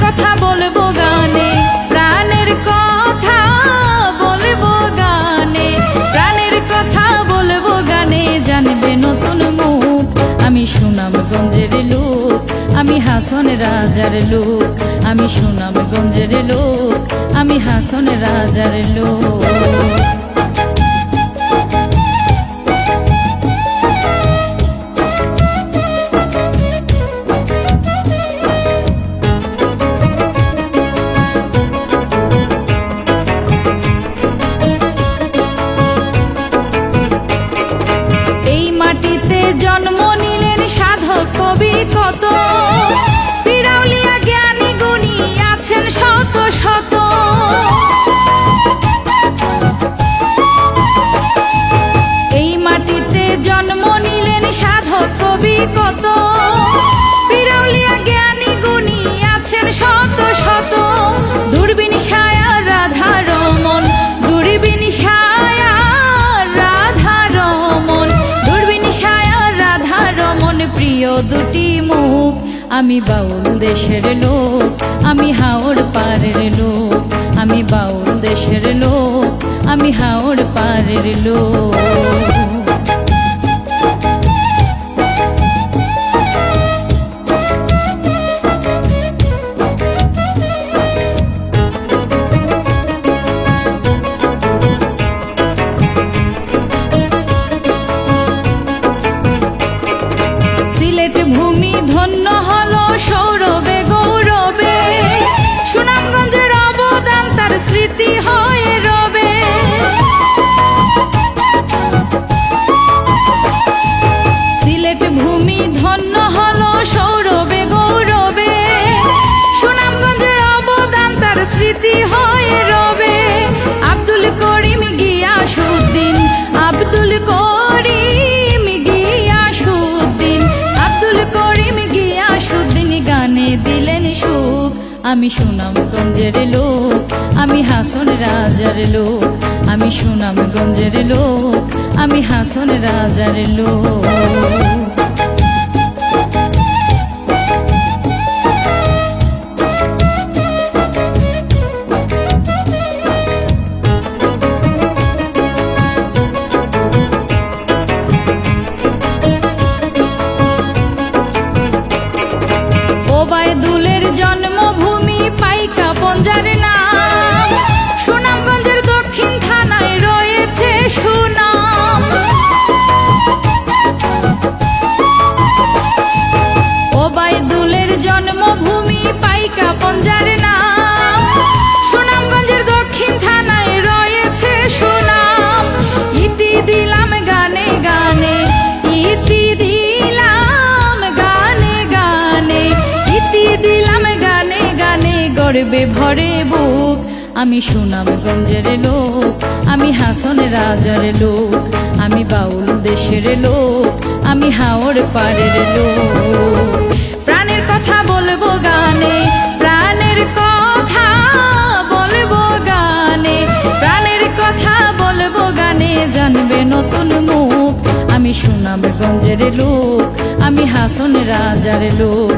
কথা বলবো গানে, প্রাণের কথা বলবো গানে, প্রাণের কথা বলবো গানে। জানবে নতুন মুখ, আমি সুনামগঞ্জের লোক, আমি হাসন রাজার লোক, আমি সুনামগঞ্জের লোক, আমি হাসন রাজার লোক। মাটিতে জন্ম নিলেন সাধক কবি কত, পিরাউলিয়া জ্ঞানী গুণী আছেন শত শত। এই মাটিতে জন্ম নিলেন সাধক কবি কত, পিরাউলিয়া জ্ঞানী গুণী আছেন শত শত। দূরবীন ছায়া রাধা রমন, দূরবীন ছায়া রাধা রমন, প্রিয় দুটি মুখ। আমি বাউল দেশের লোক, আমি হাওড় পারের লোক, আমি বাউল দেশের লোক, আমি হাওড় পারের লোক। সিলেট ভূমি ধন্য হলো সৌরভে গৌরবে, সুনামগঞ্জের অবদান তার স্মৃতি হয়ে রবে। সিলেট ভূমি ধন্য হলো সৌরভে গৌরবে, সুনামগঞ্জের অবদান তার স্মৃতি হয়ে রবে। আব্দুল করিম গিয়াসউদ্দিন, আব্দুল করিম গিয়াসউদ্দিন, আব্দুল করিম গিয়াসউদ্দিন গানে দিলেন সুখ। আমি সুনামগঞ্জের লোক, আমি হাসন রাজার লোক, আমি সুনামগঞ্জের লোক, আমি হাসন রাজার লোক। ওবায়দুলের জন্মভূমি পাইকা পঞ্জার নাম, সুনামগঞ্জের দক্ষিণ থানায় রয়েছে সুনাম। ওবায়দুলের জন্মভূমি পাইকা পঞ্জার নাম, সুনামগঞ্জের দক্ষিণ থানায় রয়েছে সুনাম। ইতি দিলাম গানে গানে, ইতি দিলাম গানে গানে, ইতি দিলাম গানে গানে। গর্বে ভরে বুক, আমি সুনামগঞ্জের লোক, আমি হাসন রাজার লোক, আমি বাউল দেশের লোক, আমি হাওড় পারের লোক। প্রাণের কথা বলবো গানে, প্রাণের কথা বলবো গানে, প্রাণের কথা বলবো গানে। জানবে নতুন মুখ, আমি সুনামগঞ্জের লোক, আমি হাসন রাজার লোক।